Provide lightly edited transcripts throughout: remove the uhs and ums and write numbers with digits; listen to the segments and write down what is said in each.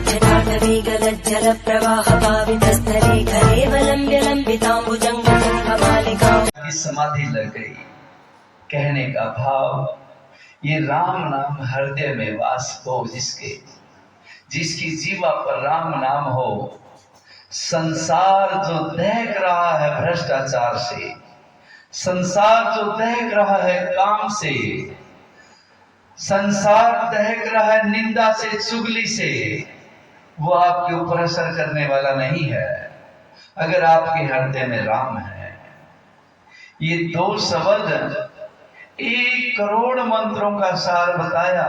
जल प्रवाह पावितस्थले कलेवलम्ब्य लम्बिताम्बुजङ्गं कपालिकाम्। समाधि लग गई। कहने का भाव, ये राम नाम हृदय में वास हो जिसकी जीवा पर राम नाम हो, संसार जो दहक रहा है भ्रष्टाचार से, संसार जो दहक रहा है काम से, संसार दहक रहा है निंदा से, चुगली से, वो आपके ऊपर असर करने वाला नहीं है अगर आपके हृदय में राम है। ये 2 शब्द 1 करोड़ मंत्रों का सार बताया।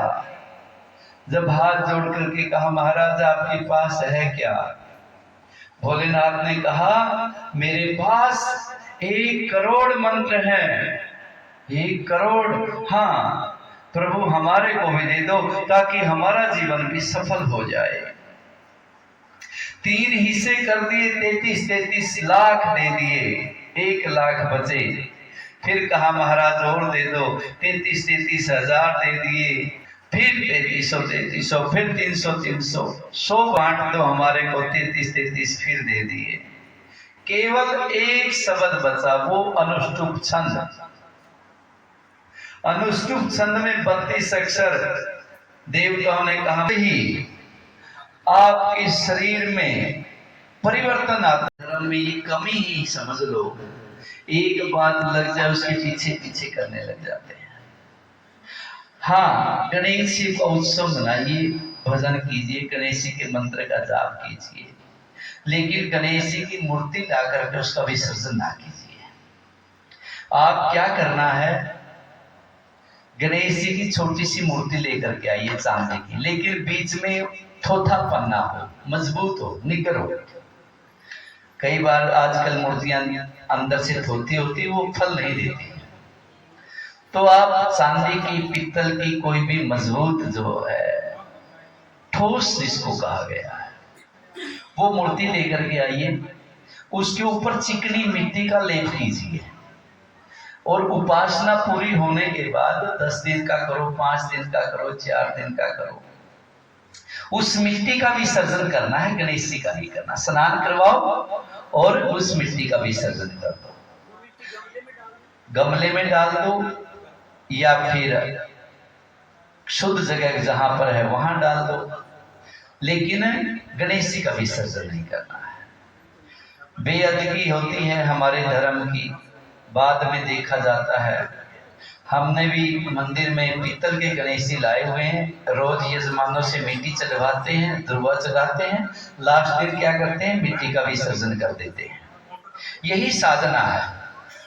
जब हाथ जोड़ करके कहा महाराज आपके पास है क्या, भोलेनाथ ने कहा मेरे पास 1 करोड़ मंत्र हैं। 1 करोड़, हाँ प्रभु हमारे को भी दे दो ताकि हमारा जीवन भी सफल हो जाए। 3 हिस्से कर दिए, 33 लाख दे दिए, 1 लाख बचे। फिर कहा महाराज और दे दो, 33 हजार दे दिए, फिर 3300, फिर 300, 100 बांट दो हमारे को, 33 फिर दे दिए। केवल 1 शब्द बचा, वो अनुष्टुप छंद। अनुष्टुप छंद में 32 अक्षर। देवताओं ने कहा ही आपके शरीर में परिवर्तन आता। धर्म में ये कमी ही समझ लो, एक बात लग जाए उसके पीछे पीछे करने लग जाते हैं। हाँ, गणेश जी का उत्सव मनाइए, भजन कीजिए, गणेश जी के मंत्र का जाप कीजिए, लेकिन गणेश जी की मूर्ति ला करके उसका विसर्जन ना कीजिए। आप क्या करना है, गणेश जी की छोटी सी मूर्ति लेकर के आइए चांदी की, लेकिन बीच में थोथा पन्ना हो, मजबूत हो, निकर हो। कई बार आजकल मूर्तियां अंदर से थोथी होती, वो फल नहीं देती। तो आप चांदी की, पीतल की, कोई भी मजबूत जो है, ठोस जिसको कहा गया है, वो मूर्ति लेकर के आइए। उसके ऊपर चिकनी मिट्टी का लेप कीजिए और उपासना पूरी होने के बाद 10 दिन का करो, 5 दिन का करो, 4 दिन का करो, उस मिट्टी का विसर्जन करना है, गणेश जी का नहीं करना। स्नान करवाओ और उस मिट्टी का विसर्जन कर दो, गमले में डाल दो या फिर शुद्ध जगह जहां पर है वहां डाल दो, लेकिन गणेश जी का विसर्जन नहीं करना है। बेअदबी होती है हमारे धर्म की, बाद में देखा जाता है। हमने भी मंदिर में पीतल के गणेश जी लाए हुए हैं, रोज यजमानों से मिट्टी चढ़वाते हैं, दुर्वा चढ़ाते हैं, लास्ट दिन क्या करते हैं, मिट्टी का विसर्जन कर देते हैं। यही साधना है,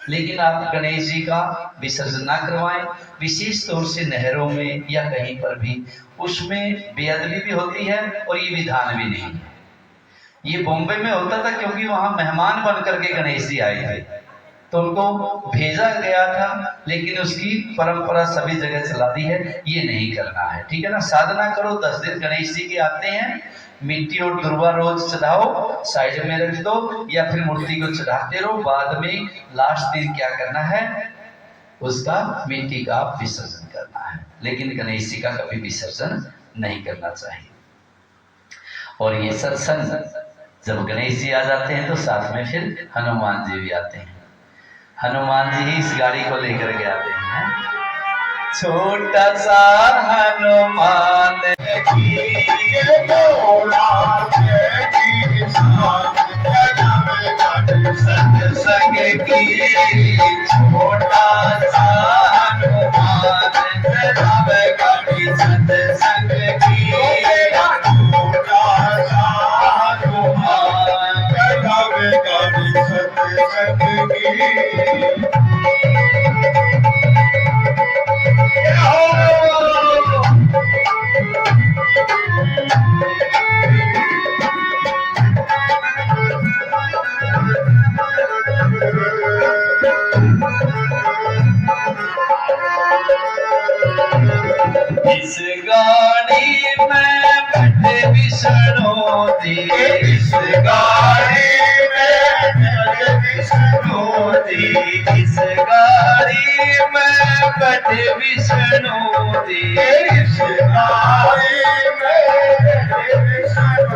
लेकिन आप गणेश जी का विसर्जन ना करवाएं, विशेष तौर से नहरों में या कहीं पर भी। उसमें बेअदबी भी होती है और ये विधान भी नहीं है। ये बॉम्बे में होता था क्योंकि वहां मेहमान बन करके गणेश जी आए थे, तो उनको भेजा गया था, लेकिन उसकी परंपरा सभी जगह चला दी है, ये नहीं करना है। ठीक है ना, साधना करो। 10 दिन गणेश जी के आते हैं, मिट्टी और दुर्वा रोज चढ़ाओ, साइड में रख दो या फिर मूर्ति को चढ़ाते रहो। बाद में लास्ट दिन क्या करना है, उसका मिट्टी का विसर्जन करना है, लेकिन गणेश जी का कभी विसर्जन नहीं करना चाहिए। और ये सत्संग, जब गणेश जी आ जाते हैं तो साथ में फिर हनुमान जी भी आते हैं। हनुमान जी ही इस गाड़ी को लेकर के आते हैं। छोटा सा हनुमान सत्संग की, छोटा सा हनुमान गाड़ी सत्संग की, छोटा सा हनुमान गाड़ी सत्संग की। इस गाड़ी में बैठे विष्णु जी, इस गाड़ी में बैठे विष्णु जी, इस गाड़ी में बैठे विष्णु जी, इस गाड़ी में बैठे विष्णु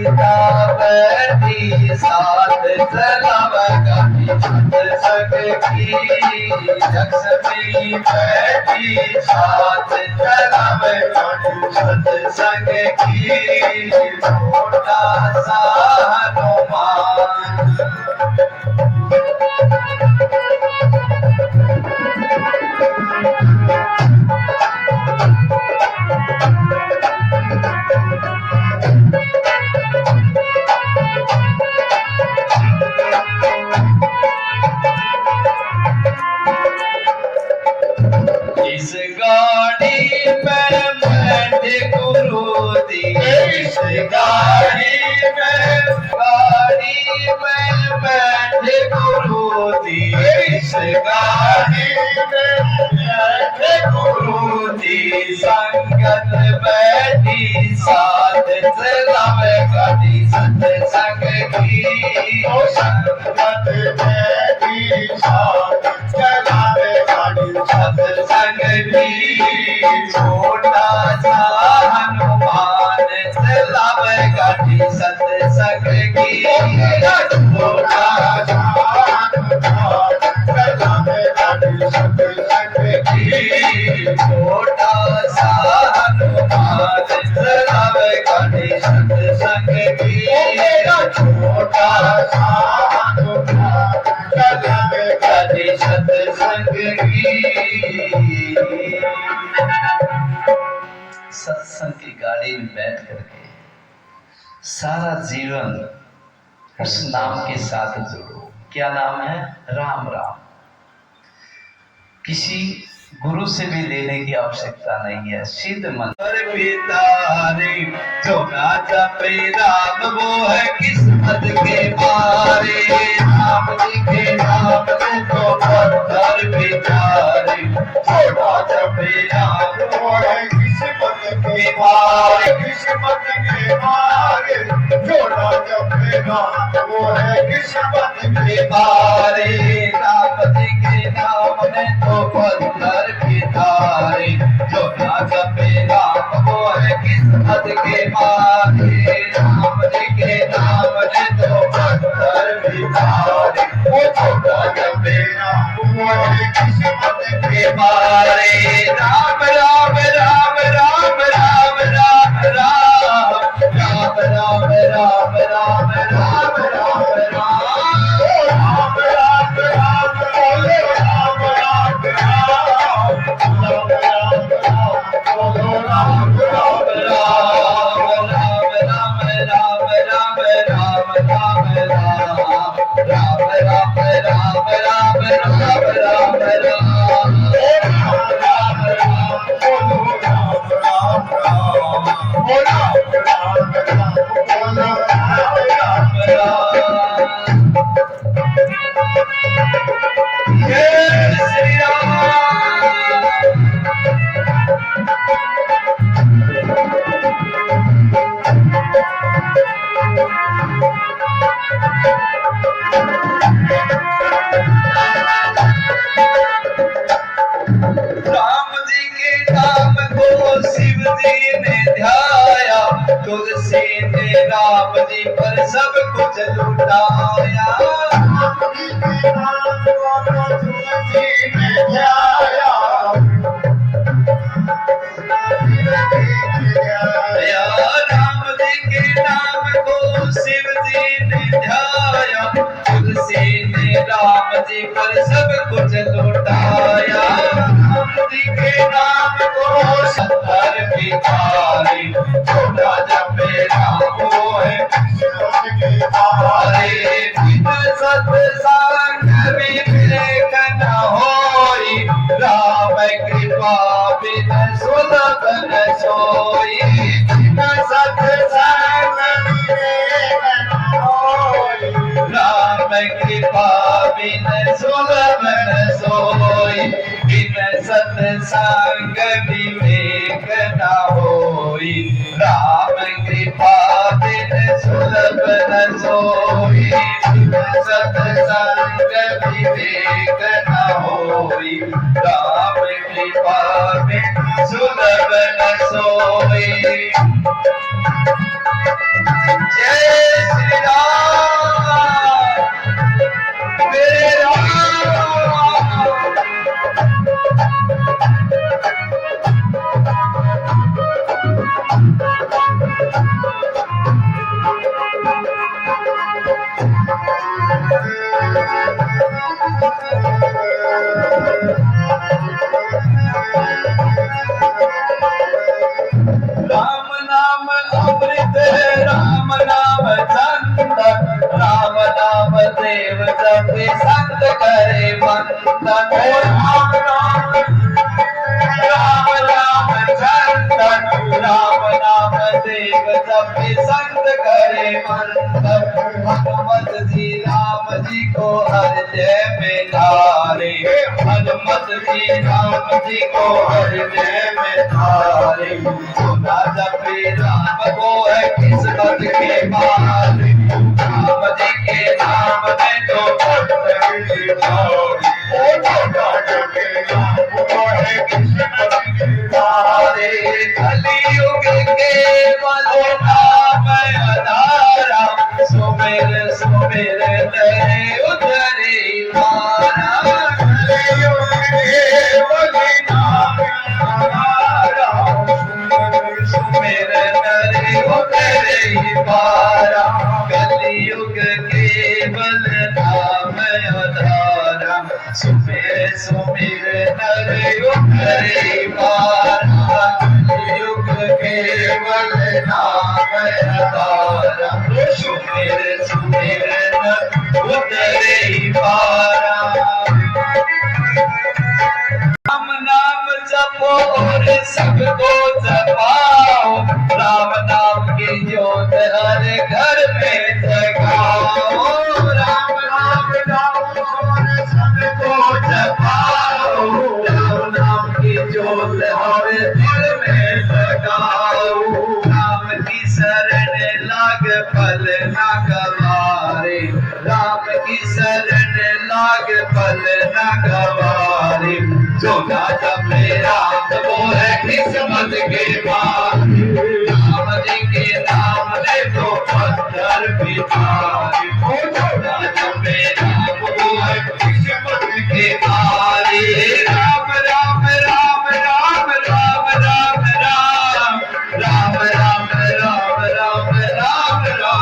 सीता बैठी साथ चलाव गाड़ी सत्संग की। लक्ष्मी बैठी साथ चलाव गाड़ी सत्संग की। छोटा सा हनुमान इस गाड़ी में बैठे गुरु दी। इस गाड़ी में बैठे गुरु दी। इस गाड़ी में बैठे गुरु दी। संगत बैठी साथ चलावे गाड़ी सत्संग की। संगत बैठी साथ चलावे गाड़ी सत्संग की। छोटा सा हनुमान चलावे गाड़ी सत्संग की। छोटा सा हनुमान चलावे गाड़ी सत्संग की। छोटा सा हनुमान चलावे गाड़ी सत्संग की। छोटा सा हनुमान चलावे गाड़ी सत्संग की। सत्संग की गाड़ी में बैठ करके सारा जीवन उस नाम के साथ जोड़ो। क्या नाम है? राम राम। किसी गुरु से भी लेने की आवश्यकता नहीं है। सिद्ध मंत्र पितारे जो ना जपे राम वो है किस्मत के मारे। राम जी के नाम से तो पत्थर पितारे जो ना जपे राम वो है किस्मत के मारे। किस्मत के मारे जो ना जपे राम वो है किस्मत के मारे। राम जी के नाम में तो पत्थर पितारे जो ना जपे राम वो है किस्मत के मारे। राम जी के नाम में तो पत्थर पितारे वो जो ना जपे राम वो है किस्मत के मारे। राम राम राम राम राम राम राम राम राम राम राम राम राम राम राम राम बोले राम राम राम राम बोलो राम राम राम राम राम राम राम राम राम राम राम राम राम राम राम जी के नाम को शिव जी ने ध्याया। तुलसी ने राम जी पर सब कुछ लुटाया। राम जी के नाम को तुलसी ने ध्याया। राम जी के नाम को शिव जी ने ध्याया। तुलसी ने राम जी पर सब कुछ लुटाया। राम जी के नाम को सत्तर पितारी छोटा जपे राम वो है किस्मत के मारे। बिन सत्संग विवेक न होई। राम कृपा बिन सुलभ न सोई। बिन सत्संग विवेक न होई। राम कृपा बिन सुलभ न सोई। बिन सत्संग विवेक न होई। राम कृपा बिन सुलभ न सोई। बिन सत्संग विवेक न होई। राम कृपा बिन सुलभ न सोई। जय नाम अमृत, राम नाम चंदन, राम नाम देव जपे संत करे बंधन। राम नाम चंदन, राम नाम देव जपे संत करे बंधन। हनुमत जी राम जी को हर जय में धारे, हनुमत जी राम जी को हर जय में धारे। सुना जपे राम को है किस्मत के मारे, राम जी के नाम में तो कलियुग केवल नाम आधारा, सुमेर सुमेर लहे उतरे मारा। कलियुग केवल नाम आधारा, सुमेर लहे उतरे मारा। कलियुग केवल नाम आधारा, सुमेर सुमेर लहे उतरे मारा। कलियुग केवल नाम आधारा, सुमेर सुमेर उतरे पारा। राम नाम जपो और सबको जपाओ, राम नाम की ज्योत हर घर में जगाओ। राम नाम जपो और सबको जपाओ, राम नाम की ज्योत हर घर में जगाओ। राम की शरण लाग फल ना गवारे, राम की शरण लाग फल ना गवारे। जो ना जपे राम वो है किस्मत के मारे, राम जी के नाम ले तो पत्थर भी तारे। जो ना जपे राम वो है किस्मत के मारे। राम राम राम राम राम राम राम, राम राम राम राम राम राम राम, राम राम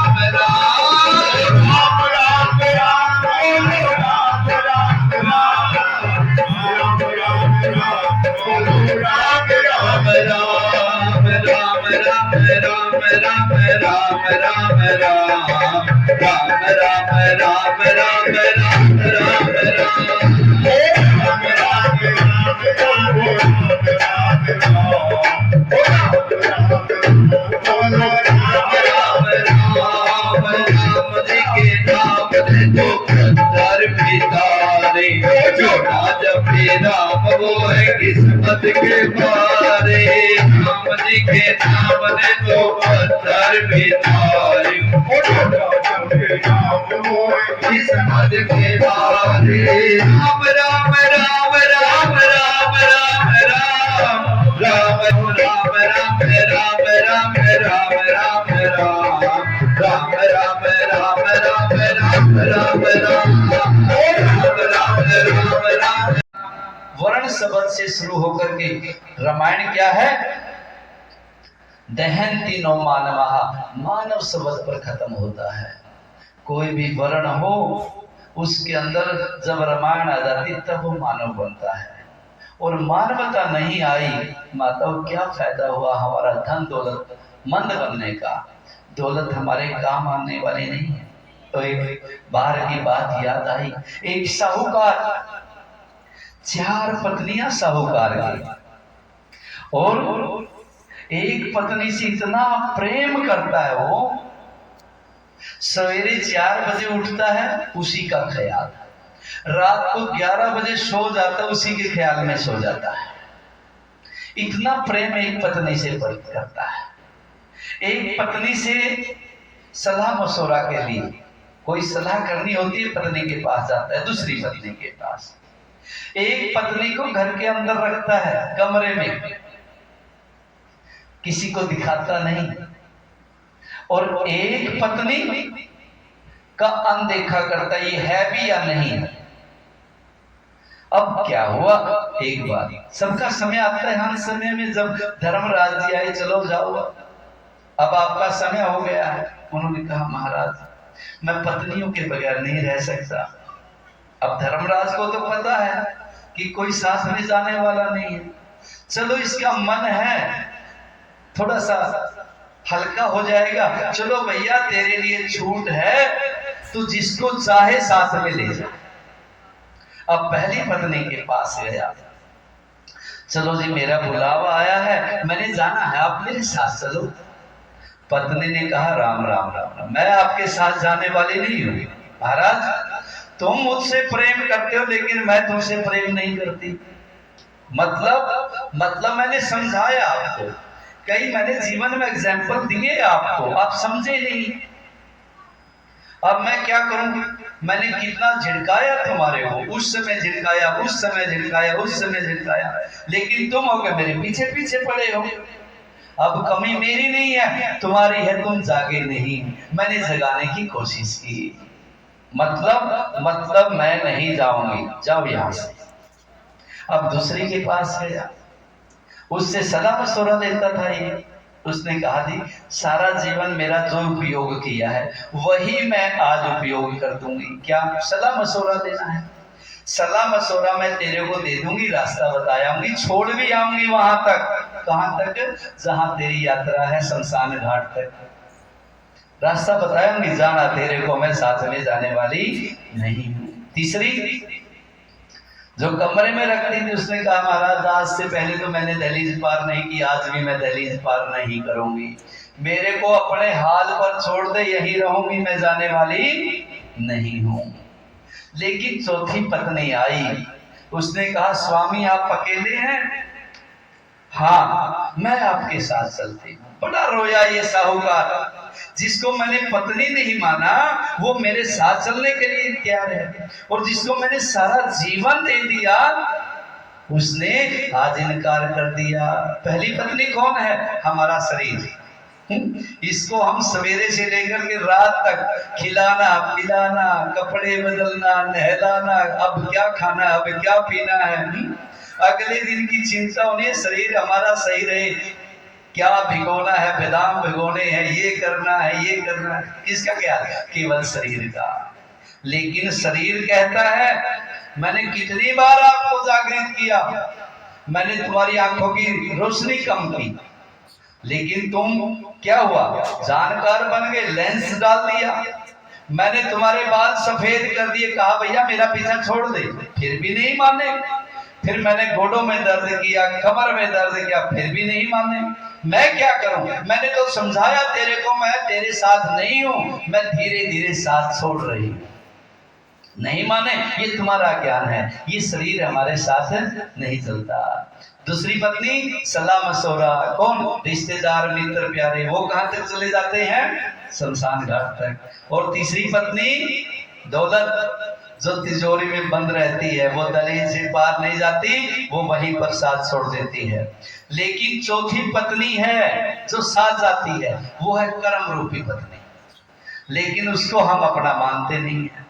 राम वो है किस्मत के मारे, राम जी के नाम ने तो पत्थर भी तारे। किस्मत के मारे। राम राम राम राम राम राम राम, राम राम राम राम राम राम राम राम, राम राम राम राम राम राम। वर्ण शब्द से शुरू होकर के रामायण क्या है? दहंती नो मानवः, मानव शब्द पर खत्म होता है। कोई भी वर्ण हो उसके अंदर जब रामायण आ जाती तब वो मानव बनता है। और मानवता नहीं आई माता क्या फायदा हुआ हमारा धन दौलत मंद बनने का? दौलत हमारे काम आने वाली नहीं है। तो एक बार की बात याद आई, एक साहूकार, 4 पत्नियां साहूकार की, और एक पत्नी से इतना प्रेम करता है वो, सवेरे 4 बजे उठता है उसी का ख्याल, रात को 11 बजे सो जाता है उसी के ख्याल में सो जाता है। इतना प्रेम एक पत्नी से करता है। एक पत्नी से सलाह मशवरा के लिए कोई सलाह करनी होती है पत्नी के पास जाता है, दूसरी पत्नी के पास। एक पत्नी को घर के अंदर रखता है कमरे में, किसी को दिखाता नहीं, और एक पत्नी का अनदेखा करता है, ये है भी या नहीं है। अब क्या हुआ, एक बार सबका समय आता है, हर समय में जब धर्मराज जी आए, चलो जाओ अब आपका समय हो गया है। उन्होंने कहा महाराज मैं पत्नियों के बगैर नहीं रह सकता। अब धर्मराज को तो पता है कि कोई साथ में जाने वाला नहीं है, चलो इसका मन है थोड़ा सा हल्का हो जाएगा। चलो भैया तेरे लिए छूट है, तू जिसको चाहे साथ में ले जा। अब पहली पत्नी के पास गया, चलो जी मेरा बुलावा आया है, मैंने जाना है, आप मेरे साथ चलो। पत्नी ने कहा राम राम राम राम, मैं आपके साथ जाने वाली नहीं हूँ महाराज, तुम मुझसे प्रेम करते हो लेकिन मैं तुमसे प्रेम नहीं करती। मतलब मैंने समझाया आपको, कई मैंने जीवन में एग्जाम्पल दिए आपको, आप समझे नहीं। अब मैं क्या करूं, मैंने कितना झिड़काया तुम्हारे को, उस समय झिड़काया, उस समय झिड़काया, उस समय झिड़काया, लेकिन तुम हो गए मेरे पीछे पीछे पड़े हो। अब कमी मेरी नहीं है, तुम्हारी है, तुम जागे नहीं, मैंने जगाने की कोशिश की। मतलब मैं नहीं जाऊंगी, जाओ यहां से। अब दूसरी के पास गया, उससे सलाह मशवरा लेता था ये। उसने कहा जी सारा जीवन मेरा जो उपयोग किया है वही मैं आज उपयोग कर दूंगी, क्या सलाह मशवरा देना है? सलाह मशवरा मैं तेरे को दे दूंगी, रास्ता बताऊंगी, छोड़ भी आऊंगी वहां तक। कहां तक? जहां तेरी यात्रा है, शमशान घाट तक। रास्ता बताऊंगी, जाना तेरे को, मैं साथ में जाने वाली नहीं हूं। तीसरी जो कमरे में रखती थी, उसने कहा महाराज आज से पहले तो मैंने दहलीज पार नहीं की, आज भी मैं दहलीज पार नहीं करूंगी, मेरे को अपने हाल पर छोड़ दे, यही रहूंगी, मैं जाने वाली नहीं हूं। लेकिन चौथी पत्नी आई, उसने कहा स्वामी आप अकेले हैं? हाँ मैं आपके साथ चलती हूँ। बड़ा रोया ये साहूकार, जिसको मैंने पत्नी नहीं माना वो मेरे साथ चलने के लिए तैयार है, और जिसको मैंने सारा जीवन दे दिया उसने आज इनकार कर दिया। पहली पत्नी कौन है? हमारा शरीर। इसको हम सवेरे से लेकर के रात तक खिलाना पिलाना, कपड़े बदलना, नहलाना, अब क्या खाना, अब क्या पीना है, अगले दिन की चिंता होनी, शरीर हमारा सही रहे, क्या भिगोना है, बादाम भिगोने हैं, ये करना है, ये करना है, किसका क्या? केवल शरीर का। लेकिन शरीर कहता है मैंने कितनी बार आपको जागृत किया, मैंने तुम्हारी आंखों की रोशनी कम की, लेकिन तुम क्या हुआ, जानकार बन गए, लेंस डाल दिया। मैंने तुम्हारे बाल सफेद कर दिए, कहा भैया मेरा पीछा छोड़ दे, फिर भी नहीं माने। फिर मैंने घोड़ों में दर्द किया, कमर में दर्द किया, फिर भी नहीं माने। मैं क्या करूं? मैंने तो समझाया तेरे को, मैं तेरे साथ नहीं हूं, मैं धीरे धीरे साथ छोड़ रही हूं, नहीं माने। ये तुम्हारा ज्ञान है, ये शरीर हमारे साथ नहीं चलता। दूसरी पत्नी सलाह मशवरा, कौन? रिश्तेदार मित्र प्यारे, वो कहां तक चले जाते हैं? शमशान घाट तक। और तीसरी पत्नी दौलत, जो तिजोरी में बंद रहती है, वो दलील से पार नहीं जाती, वो वहीं पर साथ छोड़ देती है। लेकिन चौथी पत्नी है जो साथ जाती है, वो है कर्म रूपी पत्नी, लेकिन उसको हम अपना मानते नहीं है।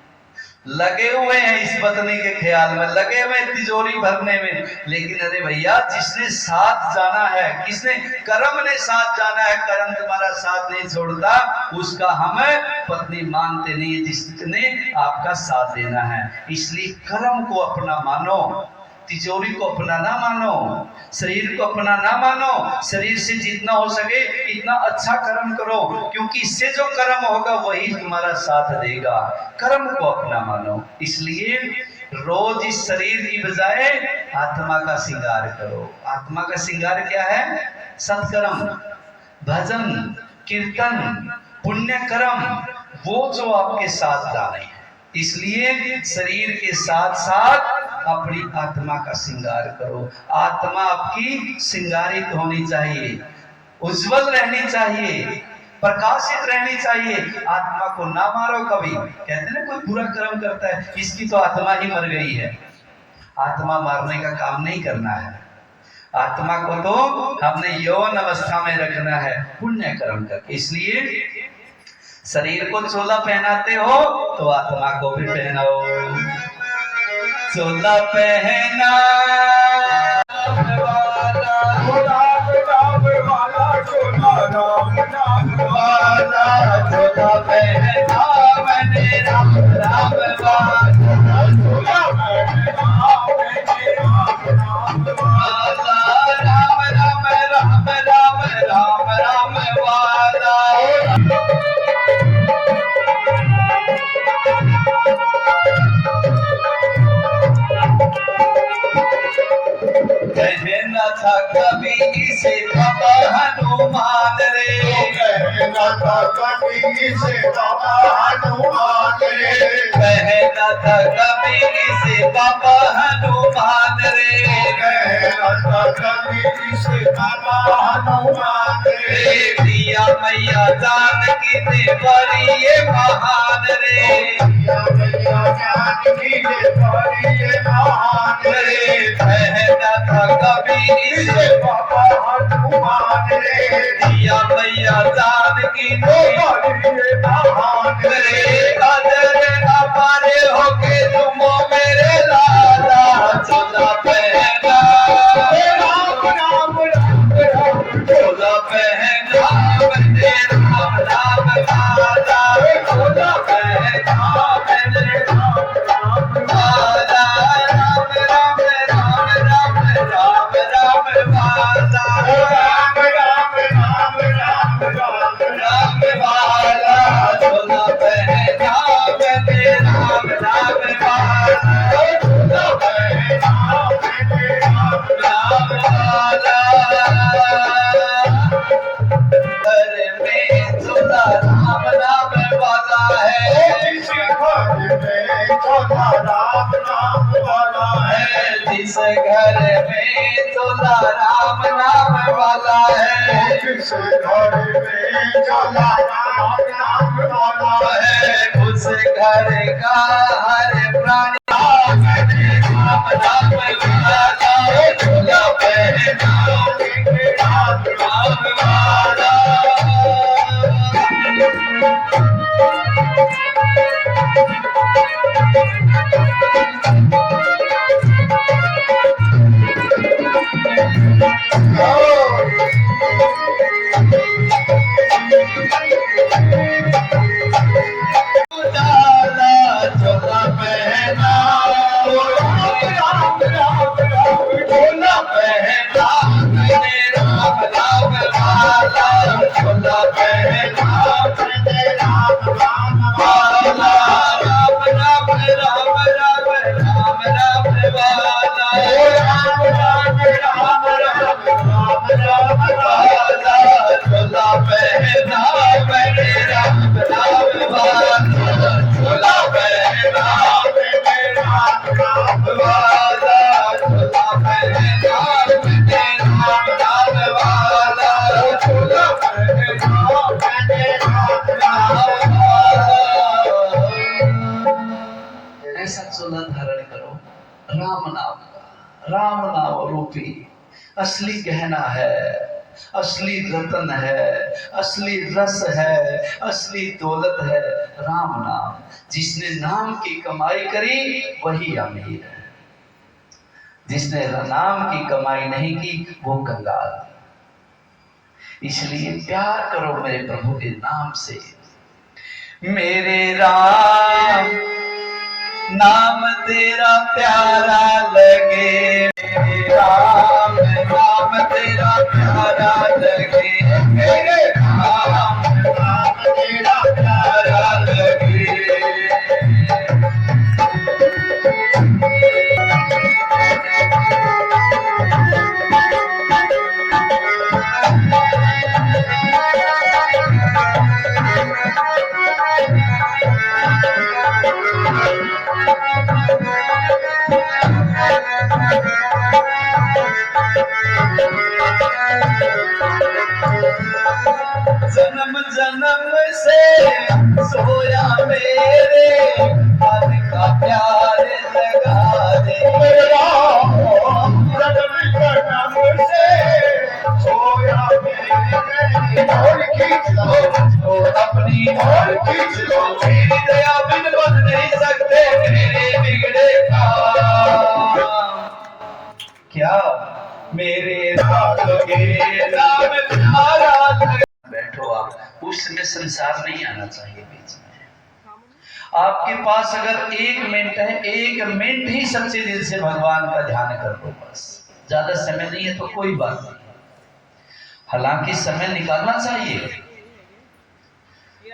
लगे हुए हैं इस पत्नी के ख्याल में, लगे हुए तिजोरी भरने में, लेकिन अरे भैया जिसने साथ जाना है, किसने? कर्म ने साथ जाना है, कर्म तुम्हारा साथ नहीं छोड़ता, उसका हम पत्नी मानते नहीं है, जिसने आपका साथ देना है। इसलिए कर्म को अपना मानो, तिजोरी को अपना ना मानो, शरीर को अपना ना मानो। शरीर से जितना हो सके इतना अच्छा कर्म करो, क्योंकि इससे जो कर्म होगा वही तुम्हारा साथ देगा। कर्म को अपना मानो। इसलिए रोज इस शरीर की बजाय आत्मा का श्रृंगार करो। आत्मा का श्रृंगार क्या है? सत्कर्म, भजन, कीर्तन, पुण्य कर्म, वो जो आपके साथ जाने हैं। इसलिए शरीर के साथ साथ अपनी आत्मा का श्रृंगार करो। आत्मा आपकी श्रृंगारित होनी चाहिए, उज्जवल रहनी चाहिए, प्रकाशित रहनी चाहिए। आत्मा को ना मारो कभी। कहते ना कोई बुरा कर्म करता है, इसकी तो आत्मा ही मर गई है। आत्मा मारने का काम नहीं करना है, आत्मा को तो हमने यौवन अवस्था में रखना है पुण्य कर्म करके। इसलिए शरीर को चोला पहनाते हो तो आत्मा को भी पहनाओ। चोला पहना चोला पहना मैंने राम राम राम राम राम राम राम राम वाला। कहना था कभी इसे बाबा हनुमान रे, कहना था कभी इसे बाबा हनुमान रे, कहना था कभी इसे बाबा हनुमान रे, कहना था कभी इसे बाबा हनुमान रे, दिया मैया जानकी ने बड़ी ये महान रे, या मैया जानकी ने बड़ी ये महान रे, कहना था कभी इसे इसे बाबा हनुमान रे, दिया मैया जानकी वो ने बड़ी ये महान रे, अदर हमारे होके तुम मेरे लाला चोला पहना, राम राम राम राम चोला पहना बंदे राम राम लाला, चोला पहना बंदे राम राम लाला, राम राम राम राम राम राम वाला, राम राम राम राम राम राम वाला, चोला पहना बंदे राम राम वाला, चोला पहना राम वाला। घर में चोला राम राम वाला है, जिस घर में चोला राम नाम वाला है, जिस घर में चोला राम नाम वाला है, जिस घर में चोला राम नाम वाला है, उस घर का हर प्राणी राम राम वाला, चोला पहना राम राम वाला। उजाला चोला पहना, राम राम राम चोला पहना मैंने राम राम वाला, चोला पहना राम राम वाला, राम राम राम राम राम राम वाला, राम राम राम राम राम राम वाला, चोला पहना मैंने राम राम वाला, चोला पहना राम राम वाला, चोला पहना मैंने राम राम वाला, चोला पहना ऐसा चोला धारण करो राम नाम का, राम नाम रूपी असली गहना है, असली रतन है, असली रस है, असली दौलत है राम नाम। जिसने नाम की कमाई करी वही अमीर है, जिसने नाम की कमाई नहीं की वो कंगाल। इसलिए प्यार करो मेरे प्रभु के नाम से। मेरे राम नाम तेरा प्यारा लगे, मेरे राम नाम तेरा प्यारा लगे, मेरे राम नाम तेरा प्यारा लगे। जन्म जन्म से सोया मेरे मन का प्यार लगा दे, अपनी ओर खींच लो, मेरी दया बिन बन नहीं सकते मेरे बिगड़े काम। क्या मेरे राम के नाम प्यारा लगे। बैठो आप, उस समय संसार नहीं आना चाहिए बीच में। आपके पास अगर 1 मिनट है, 1 मिनट ही सच्चे दिल से भगवान का ध्यान कर लो बस। ज्यादा समय नहीं है तो कोई बात नहीं, हालांकि समय निकालना चाहिए,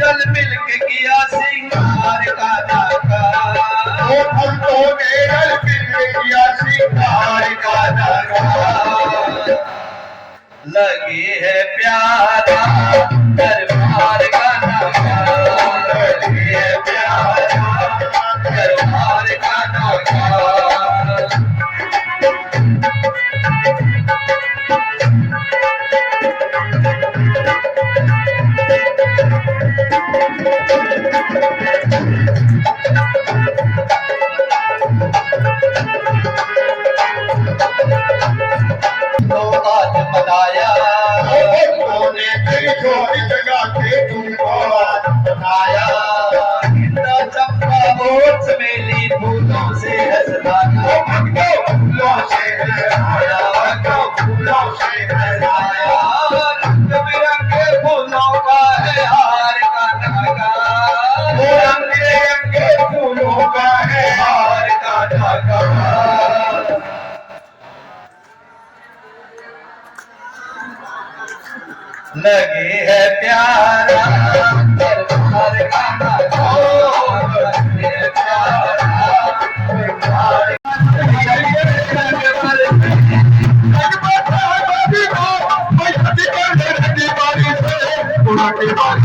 रल मिल के किया सिंगार का धागा, ओ भक्तों ने रल मिल के किया सिंगार का धागा। लगी है प्यारा दरबार का धागा, लगी है प्यारा दरबार का धागा। तो आज मनाया भक्तों ने तेरी जोड़ी जगा के तुमको आज बनाया। इंद्र चंपा ओट मेली फूलों से हंसलाया, ओ भक्तों फूलों से हंसाया, भक्तों फूलों से हंसाया। रंग बिरंगे फूलों का है हार का धागा, ओ रंग बिरंगे फूलों का है हार का धागा। लगे है प्यारा दरबार का धागा, लगे है प्यारा दरबार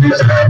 जिसे